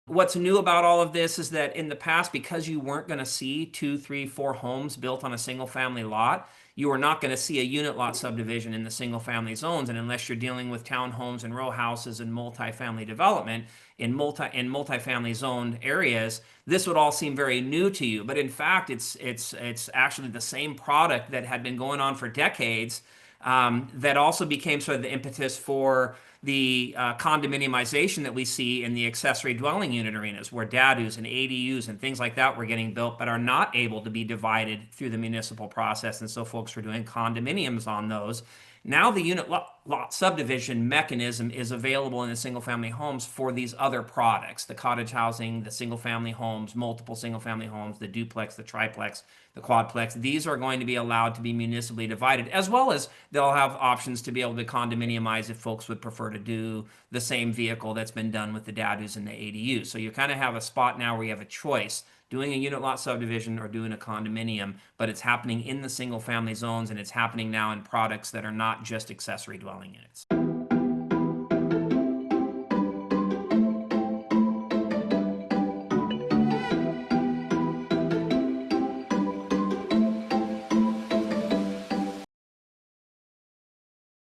What's new about all of this is that in the past, because you weren't going to see two, three, four homes built on a single family lot, you were not going to see a unit lot subdivision in the single family zones. And unless you're dealing with townhomes and row houses and multifamily development in multifamily zoned areas, this would all seem very new to you. But in fact, it's actually the same product that had been going on for decades, that also became sort of the impetus for the condominiumization that we see in the accessory dwelling unit arenas, where DADUs and ADUs and things like that were getting built, but are not able to be divided through the municipal process. And so folks were doing condominiums on those. Now the lot subdivision mechanism is available in the single family homes for these other products, the cottage housing, the single family homes, multiple single family homes, the duplex, the triplex, the quadplex. These are going to be allowed to be municipally divided, as well as they'll have options to be able to condominiumize if folks would prefer to do the same vehicle that's been done with the DADUs and the ADUs. So you kind of have a spot now where you have a choice, doing a unit lot subdivision or doing a condominium, but it's happening in the single family zones, and it's happening now in products that are not just accessory dwelling units.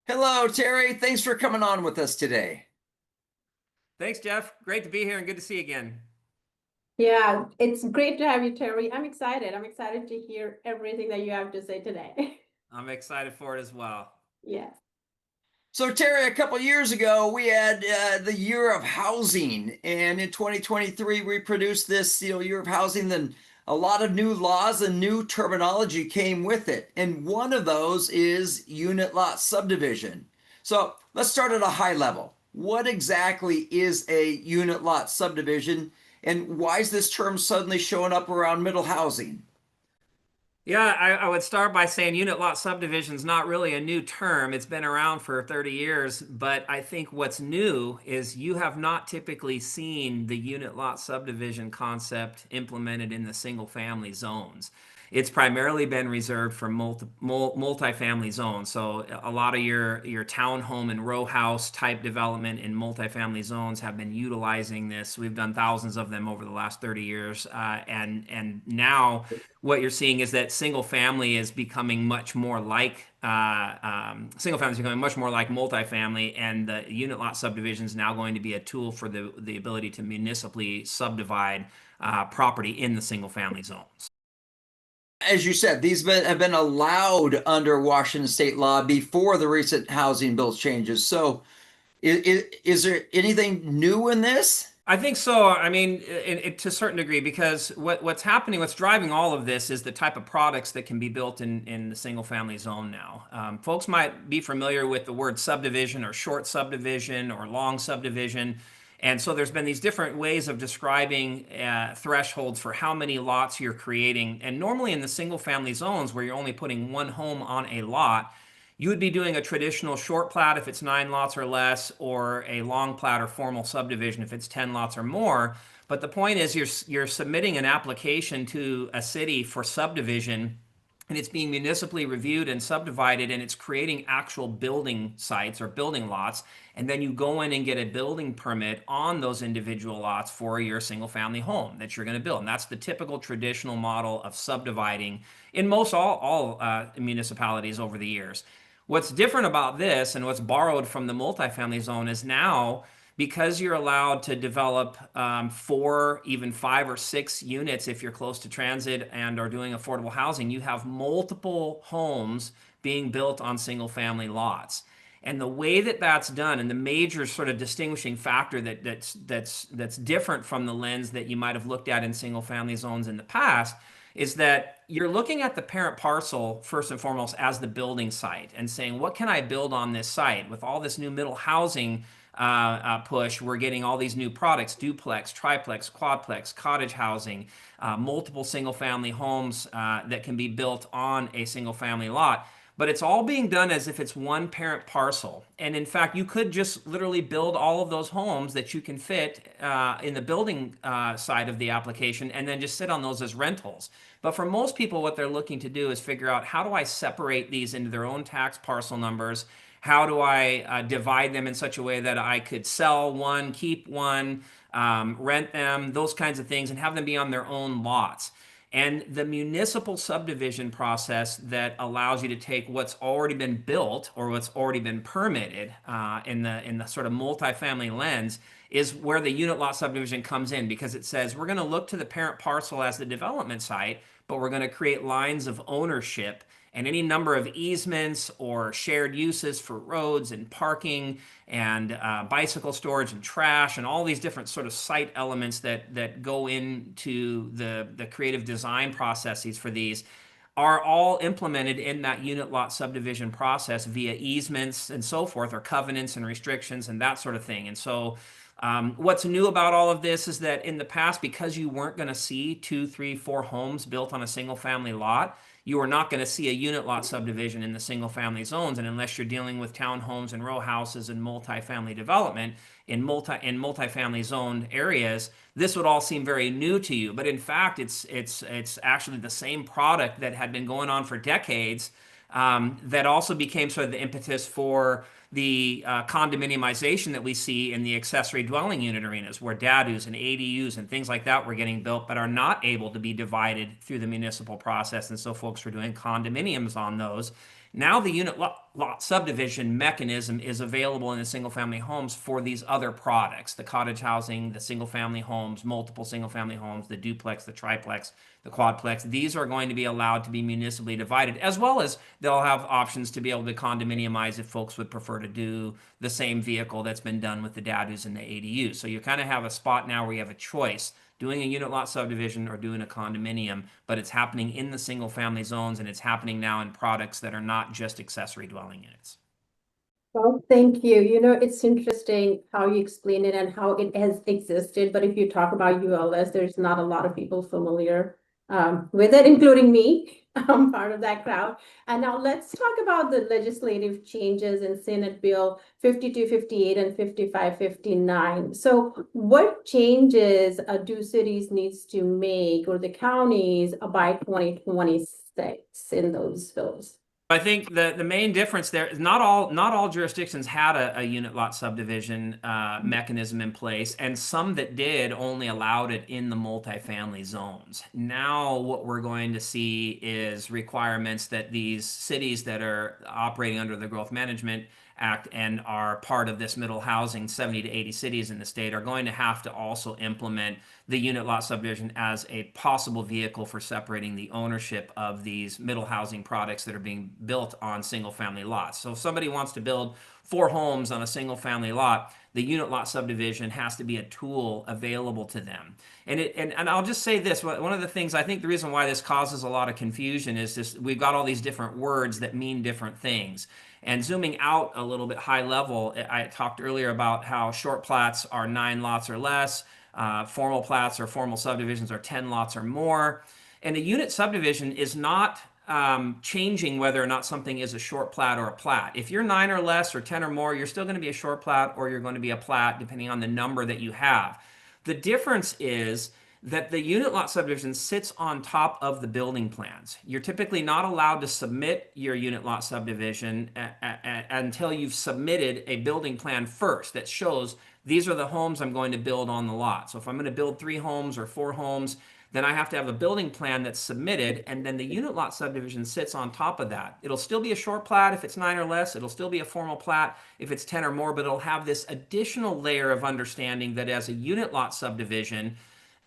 Hello, Terry. Thanks for coming on with us today. Thanks, Jeff. Great to be here and good to see you again. Yeah, it's great to have you, Terry. I'm excited. I'm excited to hear everything that you have to say today. I'm excited for it as well. Yes. So, Terry, a couple years ago, we had the Year of Housing, and in 2023, we produced this, Year of Housing. Then a lot of new laws and new terminology came with it, and one of those is unit lot subdivision. So, let's start at a high level. What exactly is a unit lot subdivision, and why is this term suddenly showing up around middle housing? Yeah, I would start by saying unit lot subdivision is not really a new term. It's been around for 30 years, but I think what's new is you have not typically seen the unit lot subdivision concept implemented in the single family zones. It's primarily been reserved for multifamily zones. So a lot of your townhome and row house type development in multifamily zones have been utilizing this. We've done thousands of them over the last 30 years, and now what you're seeing is that single family is becoming much more like multifamily, and the unit lot subdivision is now going to be a tool for the ability to municipally subdivide property in the single family zones. As you said, these have been allowed under Washington state law before the recent housing bill changes. So is there anything new in this? I think so. I mean, to a certain degree, because what's happening, what's driving all of this is the type of products that can be built in the single family zone now. Folks might be familiar with the word subdivision or short subdivision or long subdivision. And so there's been these different ways of describing thresholds for how many lots you're creating. And normally in the single family zones where you're only putting one home on a lot, you would be doing a traditional short plat if it's 9 lots or less, or a long plat or formal subdivision if it's 10 lots or more. But the point is you're submitting an application to a city for subdivision, and it's being municipally reviewed and subdivided, and it's creating actual building sites or building lots. And then you go in and get a building permit on those individual lots for your single family home that you're going to build. And that's the typical traditional model of subdividing in most all municipalities over the years. What's different about this and what's borrowed from the multifamily zone is now, because you're allowed to develop 4, even 5 or 6 units if you're close to transit and are doing affordable housing, you have multiple homes being built on single family lots. And the way that that's done, and the major sort of distinguishing factor that's different from the lens that you might have looked at in single family zones in the past, is that you're looking at the parent parcel first and foremost as the building site and saying, what can I build on this site? With all this new middle housing push, we're getting all these new products: duplex, triplex, quadplex, cottage housing, multiple single family homes that can be built on a single family lot. But it's all being done as if it's one parent parcel. And in fact, you could just literally build all of those homes that you can fit in the building side of the application, and then just sit on those as rentals. But for most people, what they're looking to do is figure out, how do I separate these into their own tax parcel numbers? How do I divide them in such a way that I could sell one, keep one, rent them, those kinds of things, and have them be on their own lots. And the municipal subdivision process that allows you to take what's already been built or what's already been permitted in the sort of multifamily lens is where the unit lot subdivision comes in, because it says we're going to look to the parent parcel as the development site, but we're going to create lines of ownership and any number of easements or shared uses for roads and parking and bicycle storage and trash and all these different sort of site elements that go into the creative design processes for these are all implemented in that unit lot subdivision process via easements and so forth, or covenants and restrictions and that sort of thing. And so what's new about all of this is that in the past, because you weren't going to see 2, 3, 4 homes built on a single family lot, you are not going to see a unit lot subdivision in the single family zones. And unless you're dealing with townhomes and row houses and multifamily development in multifamily zoned areas, this would all seem very new to you. But in fact, it's actually the same product that had been going on for decades, that also became sort of the impetus for the condominiumization that we see in the accessory dwelling unit arenas, where DADUs and ADUs and things like that were getting built, but are not able to be divided through the municipal process. And so folks were doing condominiums on those. Now the unit lot subdivision mechanism is available in the single family homes for these other products, the cottage housing, the single family homes, multiple single family homes, the duplex, the triplex, the quadplex. These are going to be allowed to be municipally divided, as well as they'll have options to be able to condominiumize if folks would prefer to do the same vehicle that's been done with the DADUs and the ADUs. So you kind of have a spot now where you have a choice, doing a unit lot subdivision or doing a condominium, but it's happening in the single family zones, and it's happening now in products that are not just accessory dwelling units. Well, thank you. You know, it's interesting how you explain it and how it has existed. But if you talk about ULS, there's not a lot of people familiar with it, including me. I'm part of that crowd. And now let's talk about the legislative changes in Senate Bill 5258 and 5559. So what changes do cities needs to make, or the counties, by 2026 in those bills? I think the main difference there is not all jurisdictions had a unit lot subdivision mechanism in place, and some that did only allowed it in the multifamily zones. Now what we're going to see is requirements that these cities that are operating under the Growth Management Act and are part of this middle housing, 70 to 80 cities in the state, are going to have to also implement the unit lot subdivision as a possible vehicle for separating the ownership of these middle housing products that are being built on single family lots. So if somebody wants to build 4 homes on a single family lot, the unit lot subdivision has to be a tool available to them. And I'll just say this, one of the things, I think the reason why this causes a lot of confusion is this: we've got all these different words that mean different things. And zooming out a little bit high level, I talked earlier about how short plats are 9 lots or less, formal plats or formal subdivisions are 10 lots or more. And a unit subdivision is not changing whether or not something is a short plat or a plat. If you're 9 or less or 10 or more, you're still going to be a short plat, or you're going to be a plat, depending on the number that you have. The difference is that the unit lot subdivision sits on top of the building plans. You're typically not allowed to submit your unit lot subdivision until you've submitted a building plan first that shows these are the homes I'm going to build on the lot. So if I'm going to build 3 homes or 4 homes, then I have to have a building plan that's submitted, and then the unit lot subdivision sits on top of that. It'll still be a short plat if it's 9 or less. It'll still be a formal plat if it's 10 or more, but it'll have this additional layer of understanding that as a unit lot subdivision,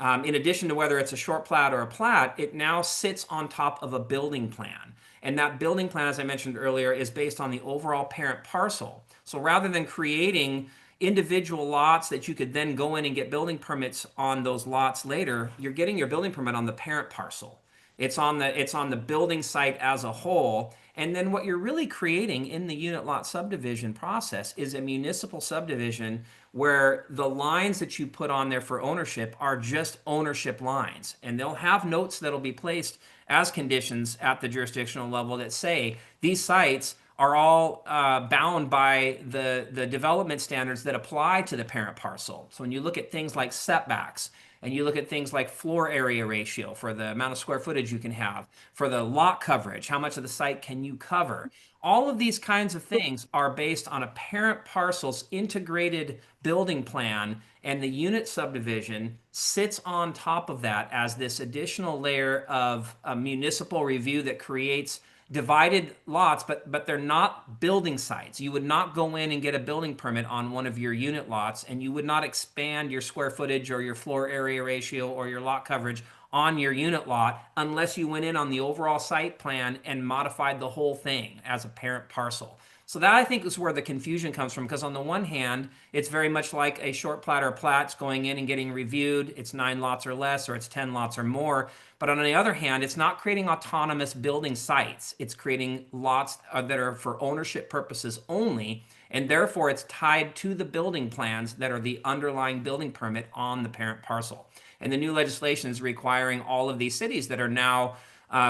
in addition to whether it's a short plat or a plat, it now sits on top of a building plan. And that building plan, as I mentioned earlier, is based on the overall parent parcel. So rather than creating individual lots that you could then go in and get building permits on those lots later, you're getting your building permit on the parent parcel. It's on the building site as a whole. And then what you're really creating in the unit lot subdivision process is a municipal subdivision where the lines that you put on there for ownership are just ownership lines. And they'll have notes that'll be placed as conditions at the jurisdictional level that say these sites are all bound by the development standards that apply to the parent parcel. So when you look at things like setbacks, and you look at things like floor area ratio for the amount of square footage you can have, for the lot coverage, how much of the site can you cover? All of these kinds of things are based on a parent parcel's integrated building plan, and the unit subdivision sits on top of that as this additional layer of a municipal review that creates divided lots, but they're not building sites. You would not go in and get a building permit on one of your unit lots, and you would not expand your square footage or your floor area ratio or your lot coverage on your unit lot unless you went in on the overall site plan and modified the whole thing as a parent parcel. So that I think is where the confusion comes from, because on the one hand, it's very much like a short plat or plats going in and getting reviewed. It's 9 lots or less, or it's 10 lots or more. But on the other hand, it's not creating autonomous building sites. It's creating lots that are for ownership purposes only, and therefore it's tied to the building plans that are the underlying building permit on the parent parcel. And the new legislation is requiring all of these cities that are now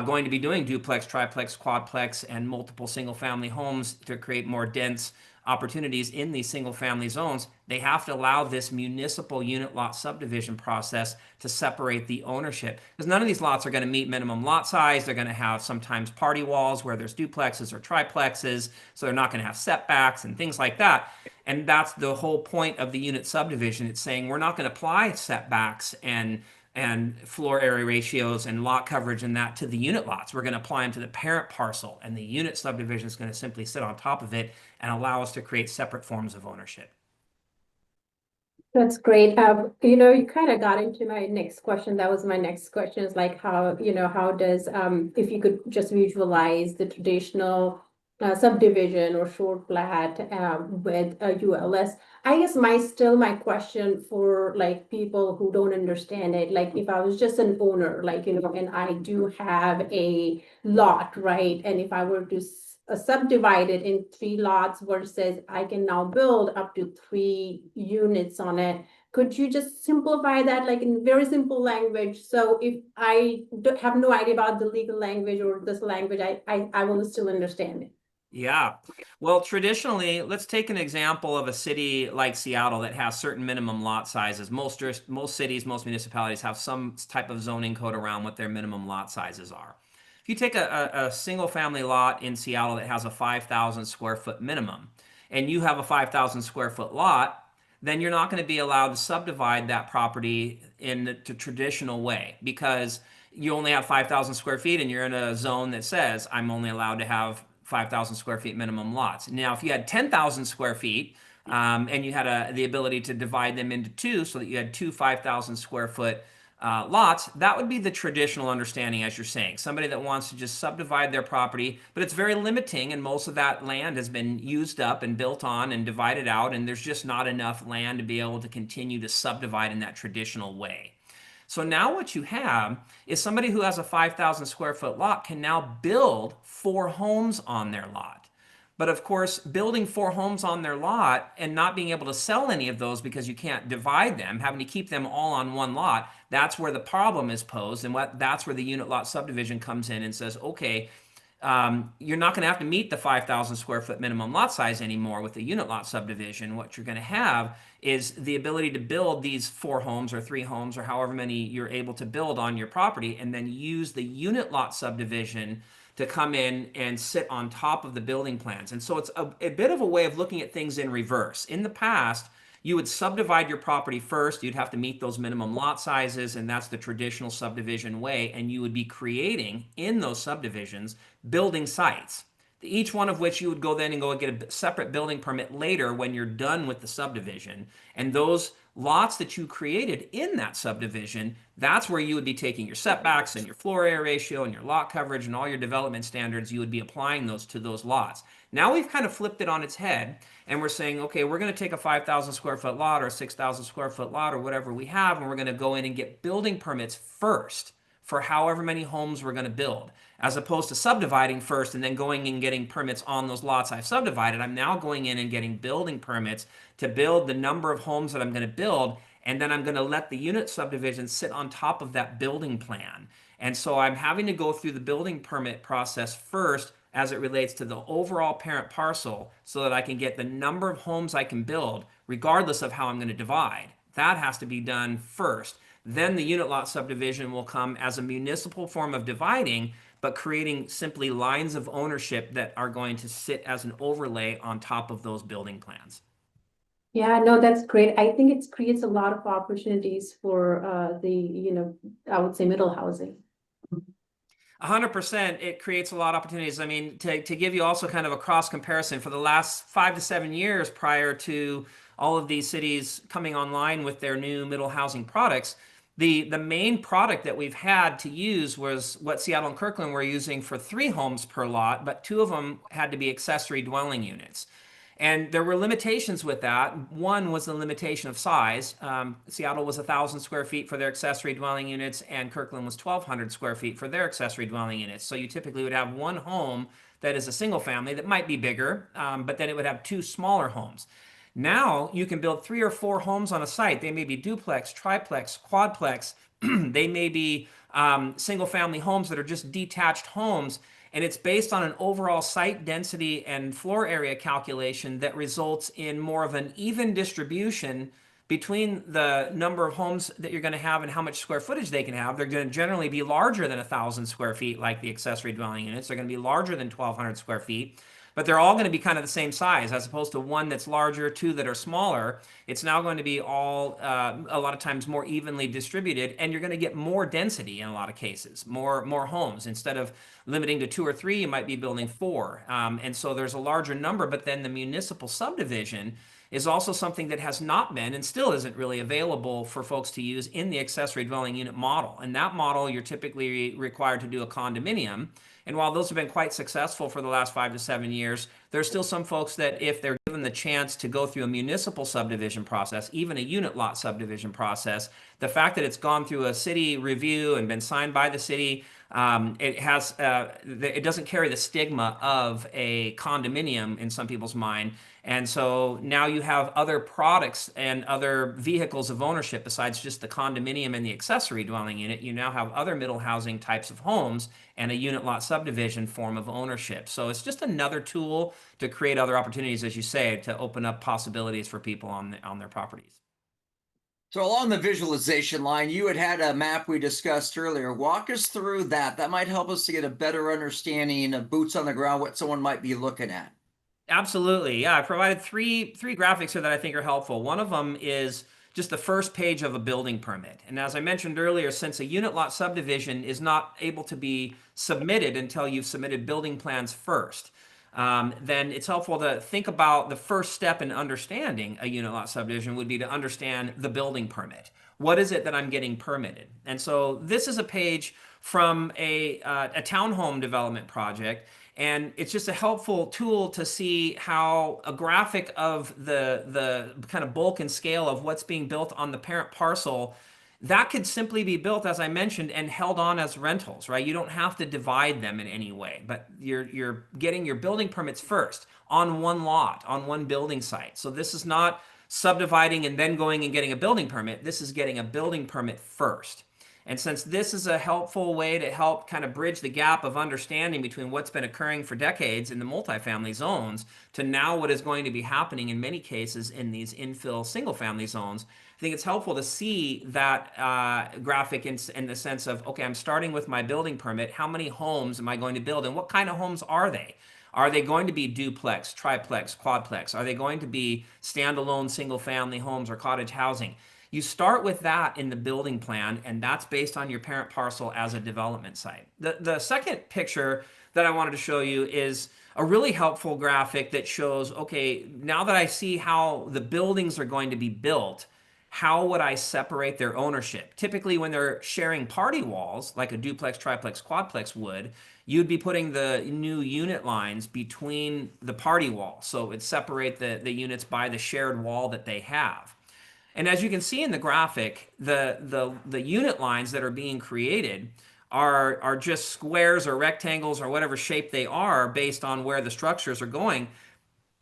going to be doing duplex, triplex, quadplex, and multiple single-family homes to create more dense opportunities in these single-family zones. They have to allow this municipal unit lot subdivision process to separate the ownership, because none of these lots are going to meet minimum lot size. They're going to have sometimes party walls where there's duplexes or triplexes, so they're not going to have setbacks and things like that. And that's the whole point of the unit subdivision. It's saying we're not going to apply setbacks and floor area ratios and lot coverage and that to the unit lots. We're going to apply them to the parent parcel, and the unit subdivision is going to simply sit on top of it and allow us to create separate forms of ownership. That's great. You kind of got into my next question. That was my next question, is like how, how does, if you could just visualize the traditional subdivision or short plat with a ULS. I guess my question for like people who don't understand it, like if I was just an owner, like, and I do have a lot, right? And if I were to subdivide it in 3 lots versus I can now build up to 3 units on it. Could you just simplify that like in very simple language? So if I have no idea about the legal language or this language, I will still understand it. Yeah. Well, traditionally, let's take an example of a city like Seattle that has certain minimum lot sizes. Most cities, most municipalities have some type of zoning code around what their minimum lot sizes are. If you take a single family lot in Seattle that has a 5,000 square foot minimum, and you have a 5,000 square foot lot, then you're not going to be allowed to subdivide that property in the traditional way, because you only have 5,000 square feet and you're in a zone that says I'm only allowed to have 5,000 square feet minimum lots. Now, if you had 10,000 square feet and you had the ability to divide them into 2 so that you had 2 5,000 square foot lots, that would be the traditional understanding, as you're saying. Somebody that wants to just subdivide their property, but it's very limiting, and most of that land has been used up and built on and divided out, and there's just not enough land to be able to continue to subdivide in that traditional way. So now what you have is somebody who has a 5,000 square foot lot can now build 4 homes on their lot. But of course, building 4 homes on their lot and not being able to sell any of those because you can't divide them, having to keep them all on one lot, that's where the problem is posed. And that's where the unit lot subdivision comes in and says, okay, you're not going to have to meet the 5,000 square foot minimum lot size anymore with the unit lot subdivision. What you're going to have is the ability to build these 4 homes or 3 homes or however many you're able to build on your property, and then use the unit lot subdivision to come in and sit on top of the building plans. And so it's a bit of a way of looking at things in reverse. In the past, you would subdivide your property first. You'd have to meet those minimum lot sizes, and that's the traditional subdivision way. And you would be creating in those subdivisions building sites, each one of which you would go then and go and get a separate building permit later when you're done with the subdivision. And those lots that you created in that subdivision, that's where you would be taking your setbacks and your floor area ratio and your lot coverage and all your development standards. You would be applying those to those lots. Now we've kind of flipped it on its head, and we're saying, okay, we're going to take a 5,000 square foot lot or a 6,000 square foot lot or whatever we have, and we're going to go in and get building permits first for however many homes we're going to build, as opposed to subdividing first and then going and getting permits on those lots I've subdivided. I'm now going in and getting building permits to build the number of homes that I'm going to build, and then I'm going to let the unit subdivision sit on top of that building plan. And so I'm having to go through the building permit process first as it relates to the overall parent parcel so that I can get the number of homes I can build regardless of how I'm going to divide. That has to be done first. Then the unit lot subdivision will come as a municipal form of dividing, but creating simply lines of ownership that are going to sit as an overlay on top of those building plans. Yeah, no, that's great. I think it creates a lot of opportunities for I would say middle housing. 100%, it creates a lot of opportunities. I mean, to give you also kind of a cross comparison, for the last 5 to 7 years prior to all of these cities coming online with their new middle housing products, the main product that we've had to use was what Seattle and Kirkland were using for 3 homes per lot, but 2 of them had to be accessory dwelling units. And there were limitations with that. One was the limitation of size. Seattle was 1,000 square feet for their accessory dwelling units, and Kirkland was 1,200 square feet for their accessory dwelling units. So you typically would have one home that is a single family that might be bigger, but then it would have 2 smaller homes. Now you can build 3 or 4 homes on a site. They may be duplex, triplex, quadplex. They may be single family homes that are just detached homes. And it's based on an overall site density and floor area calculation that results in more of an even distribution between the number of homes that you're going to have and how much square footage they can have. They're going to generally be larger than 1,000 square feet, like the accessory dwelling units. They're going to be larger than 1,200 square feet, but they're all going to be kind of the same size, as opposed to one that's larger, 2 that are smaller. It's now going to be all a lot of times more evenly distributed, and you're going to get more density in a lot of cases, more homes. Instead of limiting to 2 or 3, you might be building 4. And so there's a larger number, but then the municipal subdivision is also something that has not been and still isn't really available for folks to use in the accessory dwelling unit model. In that model, you're typically required to do a condominium. And while those have been quite successful for the last 5 to 7 years, there's still some folks that if they're given the chance to go through a municipal subdivision process, even a unit lot subdivision process, the fact that it's gone through a city review and been signed by the city, it doesn't carry the stigma of a condominium in some people's mind. And so now you have other products and other vehicles of ownership besides just the condominium and the accessory dwelling unit. You now have other middle housing types of homes and a unit lot subdivision form of ownership. So it's just another tool to create other opportunities, as you say, to open up possibilities for people on their properties. So along the visualization line, you had a map we discussed earlier. Walk us through that. That might help us to get a better understanding of boots on the ground, what someone might be looking at. Absolutely. Yeah, I provided three graphics here that I think are helpful. One of them is just the first page of a building permit. And as I mentioned earlier, since a unit lot subdivision is not able to be submitted until you've submitted building plans first, then it's helpful to think about the first step in understanding a unit lot subdivision would be to understand the building permit. What is it that I'm getting permitted? And so this is a page from a townhome development project. And it's just a helpful tool to see how a graphic of the kind of bulk and scale of what's being built on the parent parcel, that could simply be built, as I mentioned, and held on as rentals, right? You don't have to divide them in any way, but you're getting your building permits first on one lot, on one building site. So this is not subdividing and then going and getting a building permit. This is getting a building permit first. And since this is a helpful way to help kind of bridge the gap of understanding between what's been occurring for decades in the multifamily zones to now what is going to be happening in many cases in these infill single family zones, I think it's helpful to see that graphic in the sense of, okay, I'm starting with my building permit. How many homes am I going to build? And what kind of homes are they? Are they going to be duplex, triplex, quadplex? Are they going to be standalone single family homes or cottage housing? You start with that in the building plan, and that's based on your parent parcel as a development site. The second picture that I wanted to show you is a really helpful graphic that shows, okay, now that I see how the buildings are going to be built, how would I separate their ownership? Typically, when they're sharing party walls, like a duplex, triplex, quadplex would, you'd be putting the new unit lines between the party walls. So it would separate the units by the shared wall that they have. And as you can see in the graphic, the unit lines that are being created are just squares or rectangles or whatever shape they are based on where the structures are going.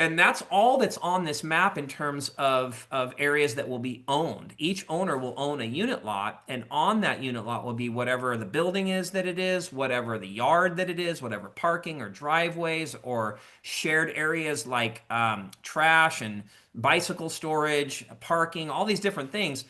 And that's all that's on this map in terms of areas that will be owned. Each owner will own a unit lot, and on that unit lot will be whatever the building is that it is, whatever the yard that it is, whatever parking or driveways or shared areas like trash and bicycle storage, parking, all these different things.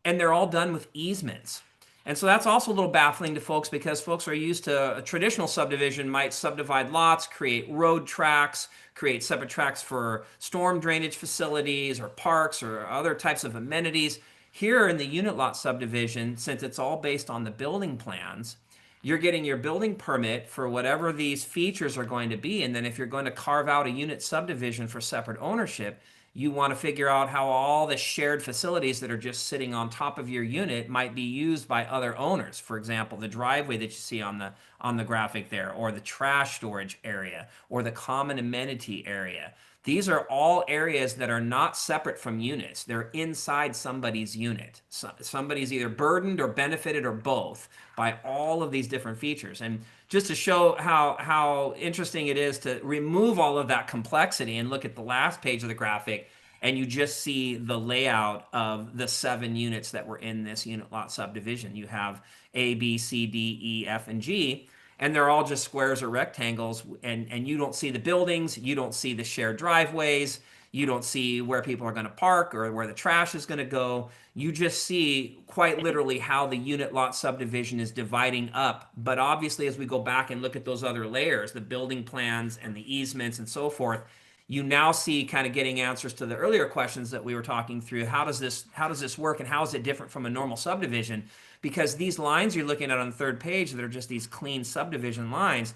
And they're all done with easements. And so that's also a little baffling to folks because folks are used to a traditional subdivision might subdivide lots, create road tracks, create separate tracks for storm drainage facilities or parks or other types of amenities. Here in the unit lot subdivision, since it's all based on the building plans, you're getting your building permit for whatever these features are going to be. And then if you're going to carve out a unit subdivision for separate ownership, you want to figure out how all the shared facilities that are just sitting on top of your unit might be used by other owners. For example, the driveway that you see on the graphic there, or the trash storage area, or the common amenity area. These are all areas that are not separate from units. They're inside somebody's unit. Somebody's either burdened or benefited or both by all of these different features. And just to show how interesting it is to remove all of that complexity and look at the last page of the graphic, and you just see the layout of the 7 units that were in this unit lot subdivision. You have A, B, C, D, E, F, and G, and they're all just squares or rectangles, and you don't see the buildings, you don't see the shared driveways, you don't see where people are going to park or where the trash is going to go. You just see quite literally how the unit lot subdivision is dividing up. But obviously, as we go back and look at those other layers, the building plans and the easements and so forth, you now see kind of getting answers to the earlier questions that we were talking through. How does this work, and how is it different from a normal subdivision? Because these lines you're looking at on the 3rd page that are just these clean subdivision lines,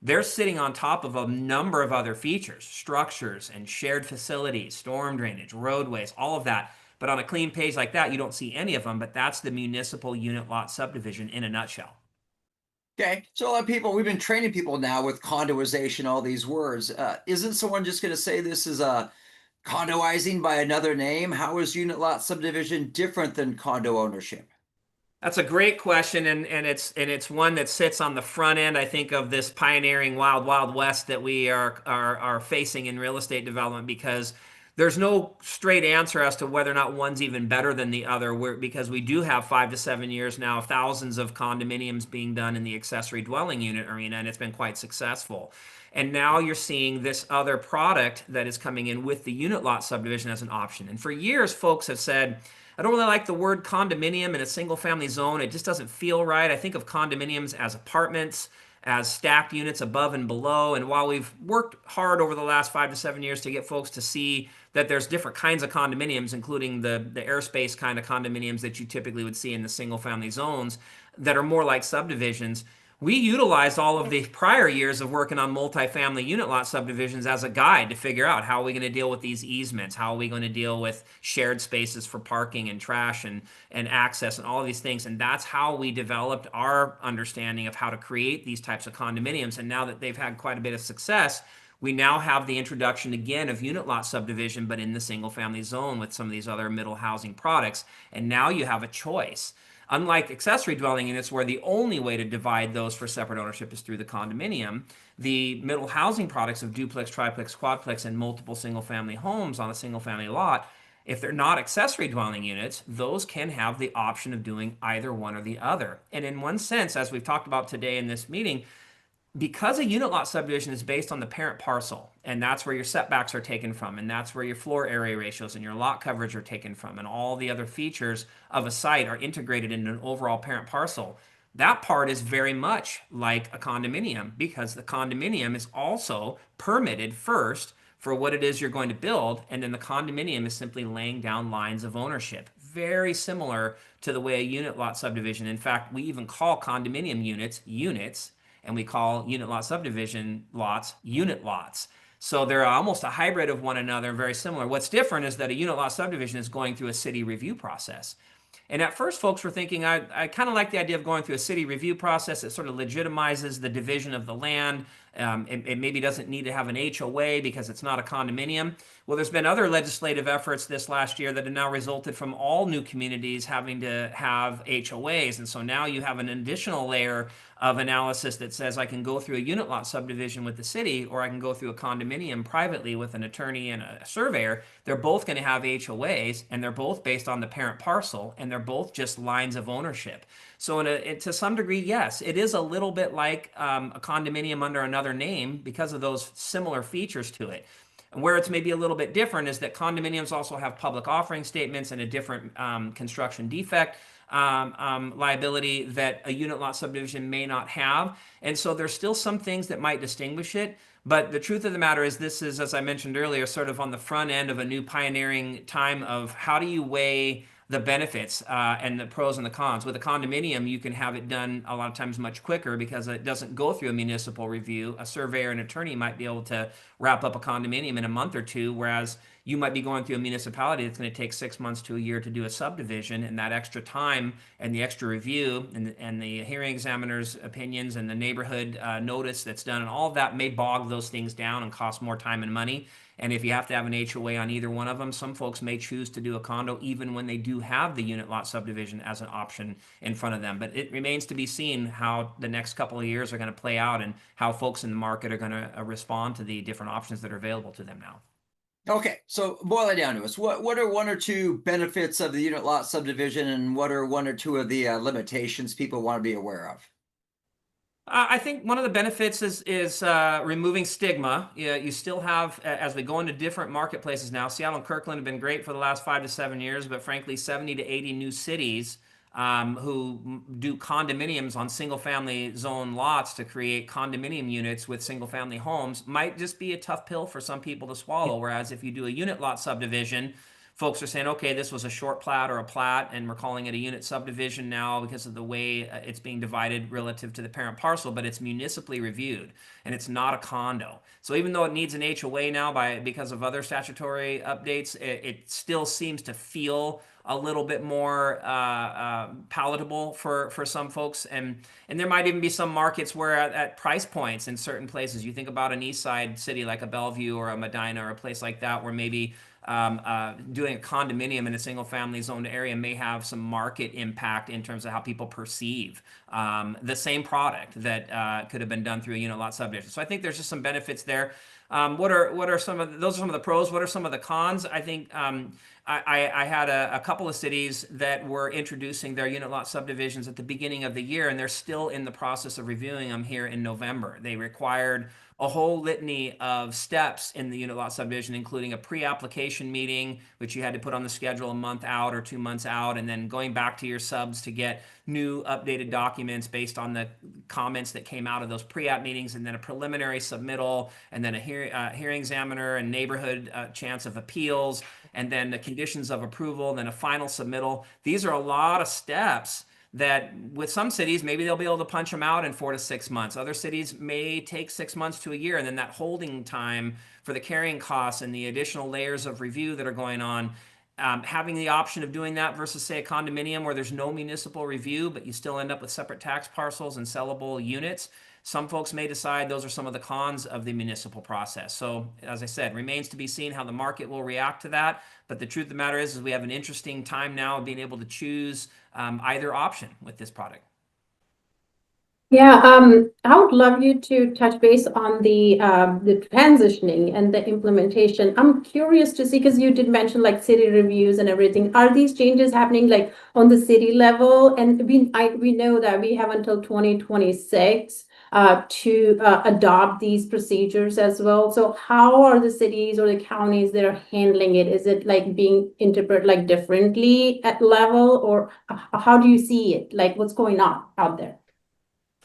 they're sitting on top of a number of other features, structures and shared facilities, storm drainage, roadways, all of that. But on a clean page like that, you don't see any of them, but that's the municipal unit lot subdivision in a nutshell. Okay, so a lot of people, we've been training people now with condoization, all these words. Isn't someone just going to say this is a condoizing by another name? How is unit lot subdivision different than condo ownership? That's a great question, and it's one that sits on the front end, I think, of this pioneering wild west that we are facing in real estate development, because there's no straight answer as to whether or not one's even better than the other. Because we do have 5 to 7 years now of thousands of condominiums being done in the accessory dwelling unit arena, and it's been quite successful. And now you're seeing this other product that is coming in with the unit lot subdivision as an option. And for years, folks have said, I don't really like the word condominium in a single family zone. It just doesn't feel right. I think of condominiums as apartments, as stacked units above and below. And while we've worked hard over the last 5 to 7 years to get folks to see that there's different kinds of condominiums, including the airspace kind of condominiums that you typically would see in the single family zones that are more like subdivisions, we utilized all of the prior years of working on multifamily unit lot subdivisions as a guide to figure out how are we going to deal with these easements, how are we going to deal with shared spaces for parking and trash and access and all of these things. And that's how we developed our understanding of how to create these types of condominiums. And now that they've had quite a bit of success, we now have the introduction again of unit lot subdivision, but in the single family zone with some of these other middle housing products. And now you have a choice. Unlike accessory dwelling units, where the only way to divide those for separate ownership is through the condominium, the middle housing products of duplex, triplex, quadplex, and multiple single-family homes on a single-family lot, if they're not accessory dwelling units, those can have the option of doing either one or the other. And in one sense, as we've talked about today in this meeting, because a unit lot subdivision is based on the parent parcel, and that's where your setbacks are taken from, and that's where your floor area ratios and your lot coverage are taken from, and all the other features of a site are integrated into an overall parent parcel, that part is very much like a condominium, because the condominium is also permitted first for what it is you're going to build, and then the condominium is simply laying down lines of ownership. Very similar to the way a unit lot subdivision, in fact, we even call condominium units, and we call unit lot subdivision lots unit lots. So they're almost a hybrid of one another, very similar. What's different is that a unit lot subdivision is going through a city review process. And at first, folks were thinking, I kind of like the idea of going through a city review process. It sort of legitimizes the division of the land. It maybe doesn't need to have an HOA because it's not a condominium. Well, there's been other legislative efforts this last year that have now resulted from all new communities having to have HOAs. And so now you have an additional layer of analysis that says I can go through a unit lot subdivision with the city, or I can go through a condominium privately with an attorney and a surveyor. They're both going to have HOAs, and they're both based on the parent parcel, and they're both just lines of ownership. So to some degree, yes, it is a little bit like a condominium under another name because of those similar features to it. And where it's maybe a little bit different is that condominiums also have public offering statements and a different construction defect liability that a unit lot subdivision may not have. And so there's still some things that might distinguish it. But the truth of the matter is this is, as I mentioned earlier, sort of on the front end of a new pioneering time of how do you weigh the benefits and the pros and the cons. With a condominium, you can have it done a lot of times much quicker because it doesn't go through a municipal review. A surveyor and attorney might be able to wrap up a condominium in a month or two, whereas you might be going through a municipality that's going to take 6 months to a year to do a subdivision, and that extra time and the extra review and the hearing examiner's opinions and the neighborhood notice that's done and all of that may bog those things down and cost more time and money. And if you have to have an HOA on either one of them, some folks may choose to do a condo even when they do have the unit lot subdivision as an option in front of them. But it remains to be seen how the next couple of years are going to play out and how folks in the market are going to respond to the different options that are available to them now. Okay, so boil it down to us. What are one or two benefits of the unit lot subdivision, and what are one or two of the limitations people want to be aware of? I think one of the benefits is removing stigma. You still have, as we go into different marketplaces now, Seattle and Kirkland have been great for the last 5 to 7 years, but frankly, 70 to 80 new cities who do condominiums on single-family zone lots to create condominium units with single-family homes might just be a tough pill for some people to swallow. Whereas if you do a unit lot subdivision, folks are saying, okay, this was a short plat or a plat, and we're calling it a unit subdivision now because of the way it's being divided relative to the parent parcel, but it's municipally reviewed, and it's not a condo. So even though it needs an HOA now because of other statutory updates, it still seems to feel a little bit more palatable for some folks. And there might even be some markets where at price points in certain places, you think about an east side city like a Bellevue or a Medina or a place like that, where maybe doing a condominium in a single family zoned area may have some market impact in terms of how people perceive the same product that could have been done through a unit lot subdivision. So I think there's just some benefits there. What are some of those are some of the pros? What are some of the cons? I think I had a couple of cities that were introducing their unit lot subdivisions at the beginning of the year, and they're still in the process of reviewing them here in November. They required a whole litany of steps in the unit lot subdivision, including a pre-application meeting, which you had to put on the schedule a month out or 2 months out, and then going back to your subs to get new updated documents based on the comments that came out of those pre-app meetings, and then a preliminary submittal, and then a hearing examiner and neighborhood chance of appeals, and then the conditions of approval, and then a final submittal. These are a lot of steps that with some cities, maybe they'll be able to punch them out in 4 to 6 months. Other cities may take 6 months to a year, and then that holding time for the carrying costs and the additional layers of review that are going on, having the option of doing that versus, say, a condominium where there's no municipal review, but you still end up with separate tax parcels and sellable units. Some folks may decide those are some of the cons of the municipal process. So, as I said, remains to be seen how the market will react to that. But the truth of the matter is we have an interesting time now of being able to choose either option with this product. Yeah, I would love you to touch base on the transitioning and the implementation. I'm curious to see, because you did mention like city reviews and everything. Are these changes happening like on the city level? And we know that we have until 2026 to adopt these procedures as well. So how are the cities or the counties that are handling it? Is it like being interpreted like differently at level, or how do you see it? Like what's going on out there?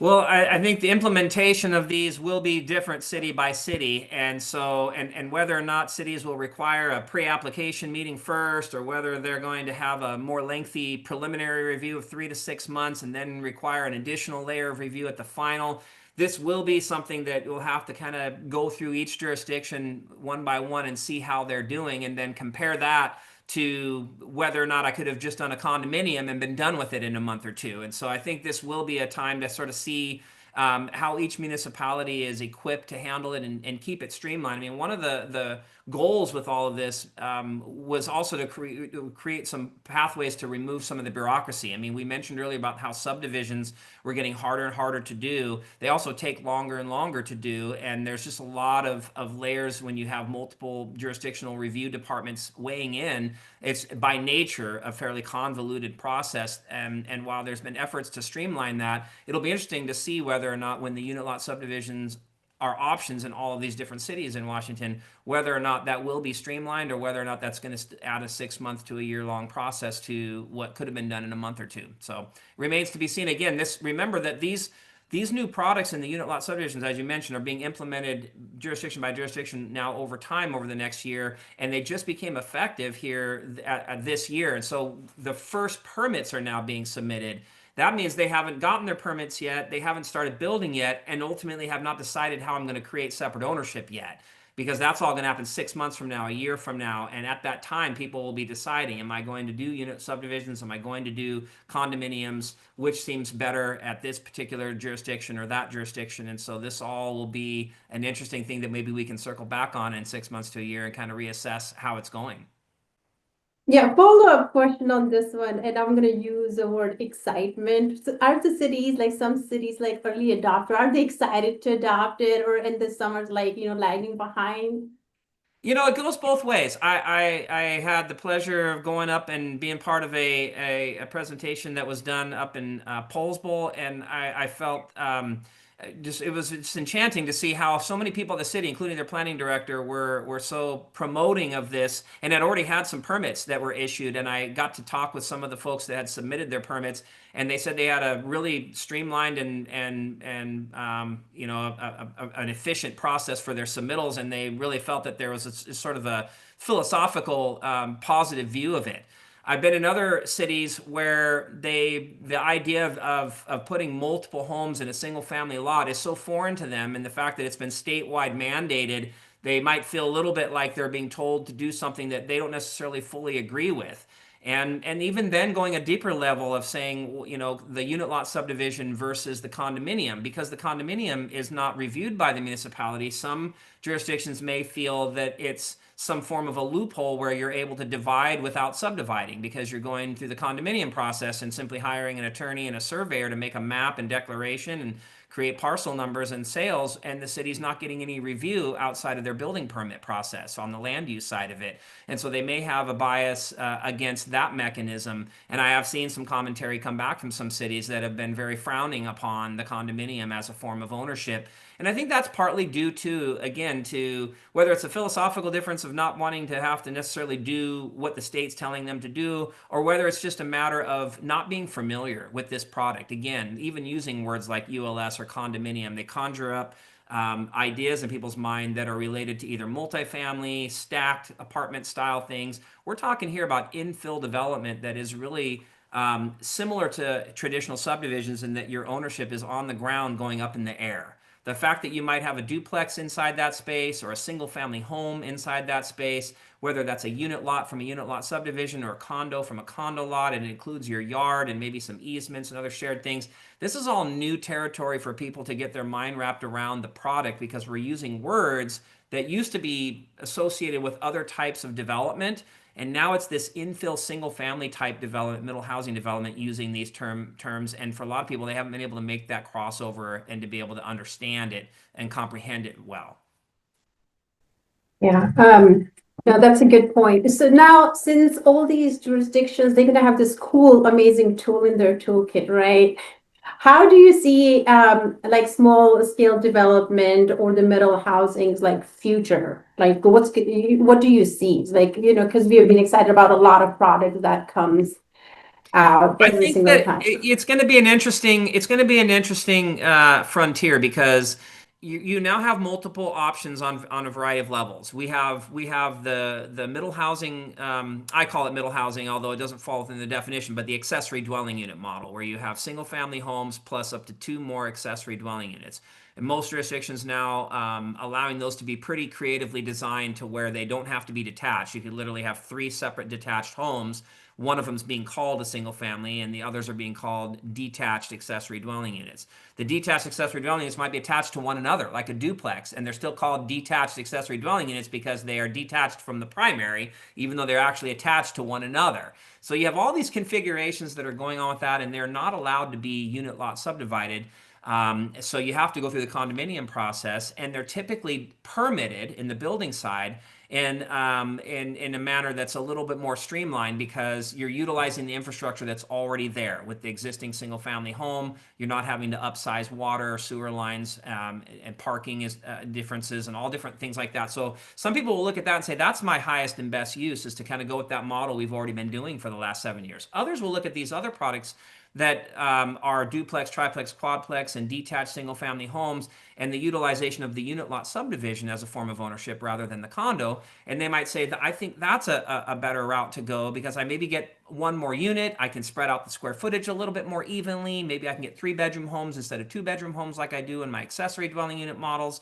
Well, I think the implementation of these will be different city by city. And so, and whether or not cities will require a pre-application meeting first, or whether they're going to have a more lengthy preliminary review of 3 to 6 months and then require an additional layer of review at the final, this will be something that you'll have to kind of go through each jurisdiction one by one and see how they're doing, and then compare that to whether or not I could have just done a condominium and been done with it in a month or two. And so I think this will be a time to sort of see how each municipality is equipped to handle it and keep it streamlined. I mean, one of the goals with all of this was also to create some pathways to remove some of the bureaucracy. I mean, we mentioned earlier about how subdivisions were getting harder and harder to do. They also take longer and longer to do, and there's just a lot of layers when you have multiple jurisdictional review departments weighing in. It's by nature a fairly convoluted process, and while there's been efforts to streamline that, it'll be interesting to see whether or not when the unit lot subdivisions are options in all of these different cities in Washington, whether or not that will be streamlined or whether or not that's going to add a 6 month to a year long process to what could have been done in a month or two. So remains to be seen. Again, remember that these new products in the unit lot subdivisions, as you mentioned, are being implemented jurisdiction by jurisdiction now over time over the next year, and they just became effective here at this year. And so the first permits are now being submitted. That means they haven't gotten their permits yet, they haven't started building yet, and ultimately have not decided how I'm going to create separate ownership yet. Because that's all going to happen 6 months from now, a year from now. And at that time, people will be deciding, am I going to do unit subdivisions? Am I going to do condominiums? Which seems better at this particular jurisdiction or that jurisdiction? And so this all will be an interesting thing that maybe we can circle back on in 6 months to a year and kind of reassess how it's going. Yeah, follow-up question on this one, and I'm gonna use the word excitement. So are the cities, like some cities like early adopter, are they excited to adopt it, or in the summers like, lagging behind? It goes both ways. I had the pleasure of going up and being part of a presentation that was done up in Poulsbo, and I felt it was just enchanting to see how so many people in the city, including their planning director, were so promoting of this and had already had some permits that were issued. And I got to talk with some of the folks that had submitted their permits, and they said they had a really streamlined and an efficient process for their submittals, and they really felt that there was a sort of a philosophical positive view of it. I've been in other cities where the idea of putting multiple homes in a single family lot is so foreign to them, and the fact that it's been statewide mandated, they might feel a little bit like they're being told to do something that they don't necessarily fully agree with. And even then going a deeper level of saying, the unit lot subdivision versus the condominium, because the condominium is not reviewed by the municipality. Some jurisdictions may feel that it's some form of a loophole where you're able to divide without subdividing because you're going through the condominium process and simply hiring an attorney and a surveyor to make a map and declaration and create parcel numbers and sales, and the city's not getting any review outside of their building permit process on the land use side of it. And so they may have a bias against that mechanism. And I have seen some commentary come back from some cities that have been very frowning upon the condominium as a form of ownership. And I think that's partly due to, again, to whether it's a philosophical difference of not wanting to have to necessarily do what the state's telling them to do, or whether it's just a matter of not being familiar with this product. Again, even using words like ULS or condominium, they conjure up ideas in people's mind that are related to either multifamily, stacked apartment style things. We're talking here about infill development that is really similar to traditional subdivisions in that your ownership is on the ground going up in the air. The fact that you might have a duplex inside that space or a single family home inside that space, whether that's a unit lot from a unit lot subdivision or a condo from a condo lot, and it includes your yard and maybe some easements and other shared things. This is all new territory for people to get their mind wrapped around the product, because we're using words that used to be associated with other types of development. And now it's this infill single family type development, middle housing development, using these terms. And for a lot of people, they haven't been able to make that crossover and to be able to understand it and comprehend it well. Yeah, no, that's a good point. So now, since all these jurisdictions, they're gonna have this cool, amazing tool in their toolkit, right? How do you see like small scale development or the middle housings like future? Like what do you see? Like, because we have been excited about a lot of products that comes out I every think single that time. it's going to be an interesting frontier, because you now have multiple options on a variety of levels. We have the middle housing. I call it middle housing, although it doesn't fall within the definition, but the accessory dwelling unit model, where you have single family homes plus up to 2 more accessory dwelling units. And most jurisdictions now allowing those to be pretty creatively designed to where they don't have to be detached. You could literally have 3 separate detached homes one of them is being called a single family and the others are being called detached accessory dwelling units. The detached accessory dwelling units might be attached to one another, like a duplex, and they're still called detached accessory dwelling units because they are detached from the primary, even though they're actually attached to one another. So you have all these configurations that are going on with that, and they're not allowed to be unit lot subdivided. So you have to go through the condominium process, and they're typically permitted in the building side in a manner that's a little bit more streamlined because you're utilizing the infrastructure that's already there with the existing single family home. You're not having to upsize water or sewer lines, and parking is differences and all different things like that. So some people will look at that and say that's my highest and best use, is to kind of go with that model we've already been doing for the last 7 years. Others will look at these other products that are duplex, triplex, quadplex, and detached single-family homes, and the utilization of the unit lot subdivision as a form of ownership rather than the condo. And they might say that I think that's a better route to go because I maybe get one more unit. I can spread out the square footage a little bit more evenly. Maybe I can get 3-bedroom homes instead of 2-bedroom homes like I do in my accessory dwelling unit models.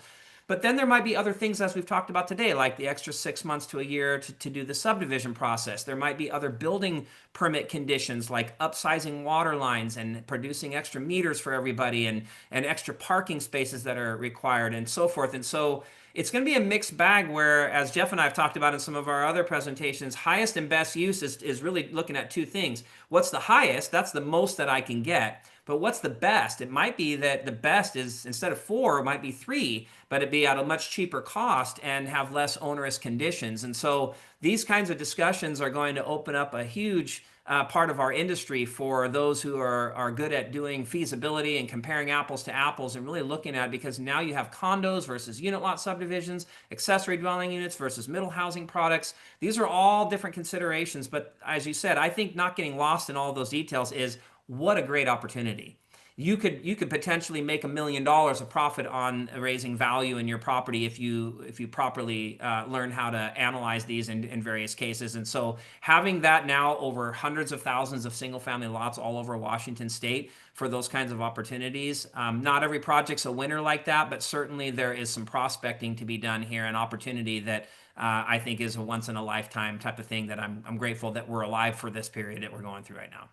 But then there might be other things, as we've talked about today, like the extra 6 months to a year to do the subdivision process. There might be other building permit conditions like upsizing water lines and producing extra meters for everybody and extra parking spaces that are required and so forth. And so it's going to be a mixed bag where, as Jeff and I have talked about in some of our other presentations, highest and best use is really looking at two things. What's the highest? That's the most that I can get. But what's the best? It might be that the best is, instead of 4, it might be 3, but it'd be at a much cheaper cost and have less onerous conditions. And so these kinds of discussions are going to open up a huge part of our industry for those who are good at doing feasibility and comparing apples to apples and really looking at it, because now you have condos versus unit lot subdivisions, accessory dwelling units versus middle housing products. These are all different considerations. But as you said, I think not getting lost in all of those details is what a great opportunity. You could potentially make $1 million of profit on raising value in your property if you properly learn how to analyze these in various cases. And so having that now over hundreds of thousands of single family lots all over Washington state for those kinds of opportunities, not every project's a winner like that, but certainly there is some prospecting to be done here, an opportunity that I think is a once in a lifetime type of thing that I'm grateful that we're alive for this period that we're going through right now.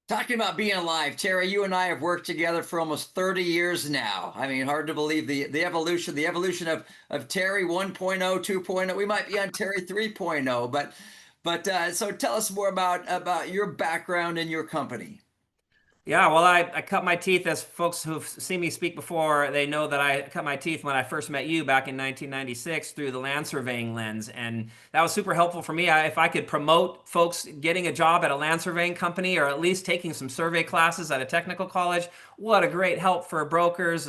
Talking about being alive, Terry, you and I have worked together for almost 30 years now. I mean, hard to believe the evolution of Terry 1.0, 2.0. We might be on Terry 3.0, but so tell us more about your background and your company. Yeah, well, I cut my teeth, as folks who've seen me speak before, they know that I cut my teeth when I first met you back in 1996 through the land surveying lens. And that was super helpful for me. If I could promote folks getting a job at a land surveying company or at least taking some survey classes at a technical college, what a great help for brokers,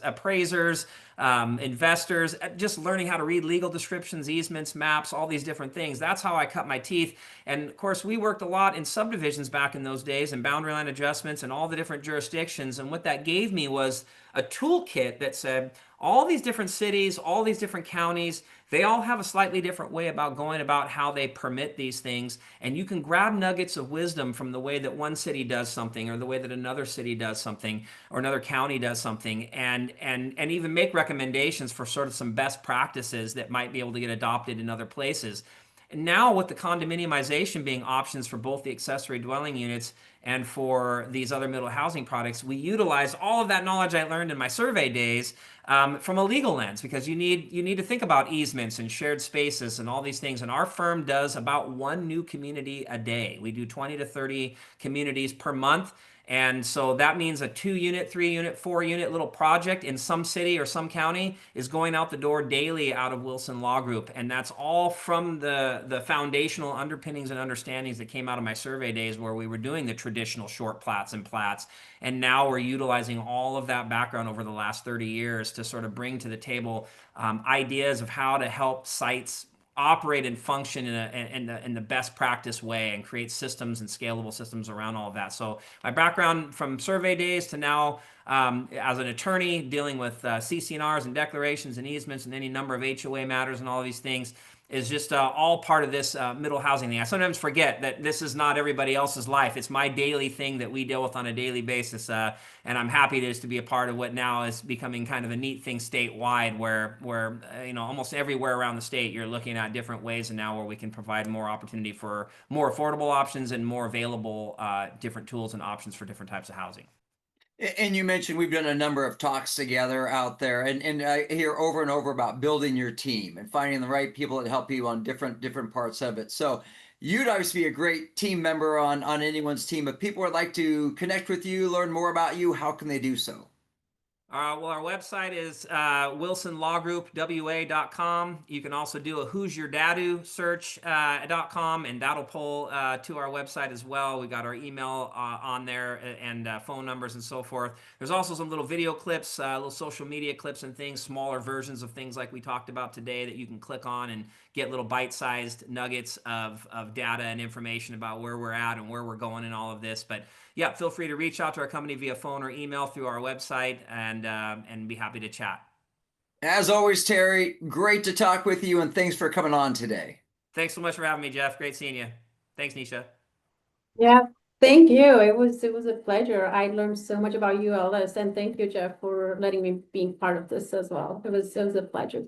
appraisers, investors, just learning how to read legal descriptions, easements, maps, all these different things. That's how I cut my teeth. And of course, we worked a lot in subdivisions back in those days and boundary line adjustments and all the different jurisdictions. And what that gave me was a toolkit that said all these different cities, all these different counties, they all have a slightly different way about going about how they permit these things. And you can grab nuggets of wisdom from the way that one city does something or the way that another city does something or another county does something, and even make recommendations for sort of some best practices that might be able to get adopted in other places. And now with the condominiumization being options for both the accessory dwelling units and for these other middle housing products, we utilize all of that knowledge I learned in my survey days from a legal lens, because you need to think about easements and shared spaces and all these things. And our firm does about 1 new community a day. We do 20 to 30 communities per month. And so that means a 2-unit, 3-unit, 4-unit little project in some city or some county is going out the door daily out of Wilson Law Group. And that's all from the foundational underpinnings and understandings that came out of my survey days, where we were doing the traditional short plats and plats. And now we're utilizing all of that background over the last 30 years to sort of bring to the table ideas of how to help sites operate and function in the best practice way and create systems and scalable systems around all of that. So my background from survey days to now as an attorney dealing with CC&Rs and declarations and easements and any number of HOA matters and all of these things is just all part of this middle housing thing. I sometimes forget that this is not everybody else's life. It's my daily thing that we deal with on a daily basis, and I'm happy just to be a part of what now is becoming kind of a neat thing statewide, where you know, almost everywhere around the state you're looking at different ways, and now where we can provide more opportunity for more affordable options and more available different tools and options for different types of housing. And you mentioned we've done a number of talks together out there, and I hear over and over about building your team and finding the right people that help you on different parts of it. So you'd obviously be a great team member on anyone's team. If people would like to connect with you, learn more about you, how can they do so? Well, our website is wilsonlawgroupwa.com. You can also do a Who's Your Dadu search .com, and that'll pull to our website as well. We got our email on there and phone numbers and so forth. There's also some little video clips, little social media clips and things, smaller versions of things like we talked about today that you can click on and get little bite-sized nuggets of data and information about where we're at and where we're going in all of this. But yeah, feel free to reach out to our company via phone or email through our website, and be happy to chat. As always, Terry, great to talk with you, and thanks for coming on today. Thanks so much for having me, Jeff. Great seeing you. Thanks, Nisha. Yeah, thank you. It was a pleasure. I learned so much about ULS, and thank you, Jeff, for letting me be part of this as well. It was a pleasure.